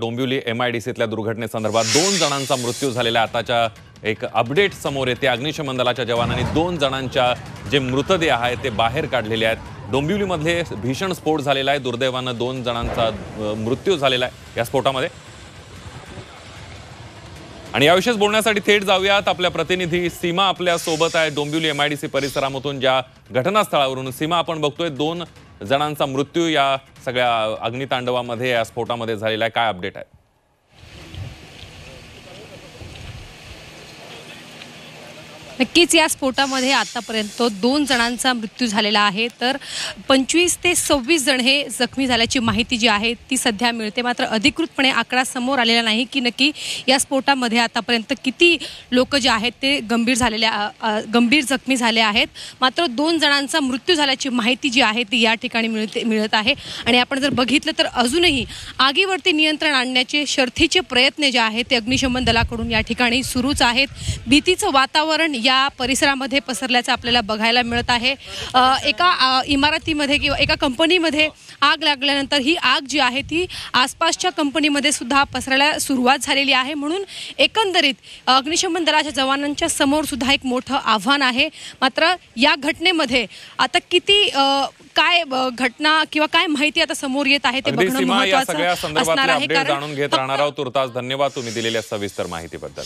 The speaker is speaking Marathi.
डोंबिवली MIDCतल्या दुर्घटनेसंदर्भात 2 जणांचा मृत्यू झालेला आताच्या एक अपडेट समोर येते। अग्निशमन दलाच्या जवानांनी 2 जणांच्या जे मृतदेह आहेत ते बाहेर काढलेले आहेत। डोंबिवलीमध्ये भीषण स्फोट झालेला आहे। दुर्दैवाने 2 जणांचा मृत्यू झालेला आहे या स्फोटामध्ये। आणि याविषयी बोलण्यासाठी थेट जाऊयात, आपल्या प्रतिनिधी सीमा आपल्या सोबत आहे डोंबिवली MIDC परिसरामधून ज्या घटनास्थळावरून। सीमा, आपण बघतोय 2 जणांचा मृत्यू या सगळ्या अग्नितांडवामध्ये या स्फोटामध्ये झालेला आहे, काय अपडेट आहे? नक्कीच या स्फोटामध्ये आतापर्यंत 2 जणांचा मृत्यू झालेला आहे, तर 25 ते 26 जण हे जखमी झाल्याची माहिती जी आहे ती सध्या मिळते। मात्र अधिकृतपणे आकडा समोर आलेला नाही की नक्की या स्फोटामध्ये आतापर्यंत किती लोक जे आहेत ते गंभीर जखमी झाले आहेत। मात्र 2 जणांचा मृत्यू झाल्याची माहिती जी आहे ती या ठिकाणी मिळत आहे। आणि आपण जर बघितलं तर अजूनही आगीवरती नियंत्रण आणण्याचे शर्थीचे प्रयत्न जे आहेत ते अग्निशमन दलाकडून या ठिकाणी सुरूच आहेत। भीतीचं वातावरण या परिसरामध्ये पसरल्याचं आपल्याला बघायला मिळत आहे। एका इमारतीमध्ये किंवा एका कंपनीमध्ये आग लागल्यानंतर ही आग जी आहे ती आसपासच्या कंपनीमध्ये सुद्धा पसरायला सुरुवात झालेली आहे। म्हणून एकंदरीत अग्निशमन दलाच्या जवानांच्या समोर सुद्धा एक मोठं आव्हान आहे। मात्र या घटनेमध्ये आता किती काय घटना किंवा काय माहिती आता समोर येत आहे ते बघणं महत्त्वाचं असणार आहे। जाणून घेत राहणार आहोत तुर्तास। धन्यवाद तुम्ही दिलेल्या सविस्तर माहितीबद्दल।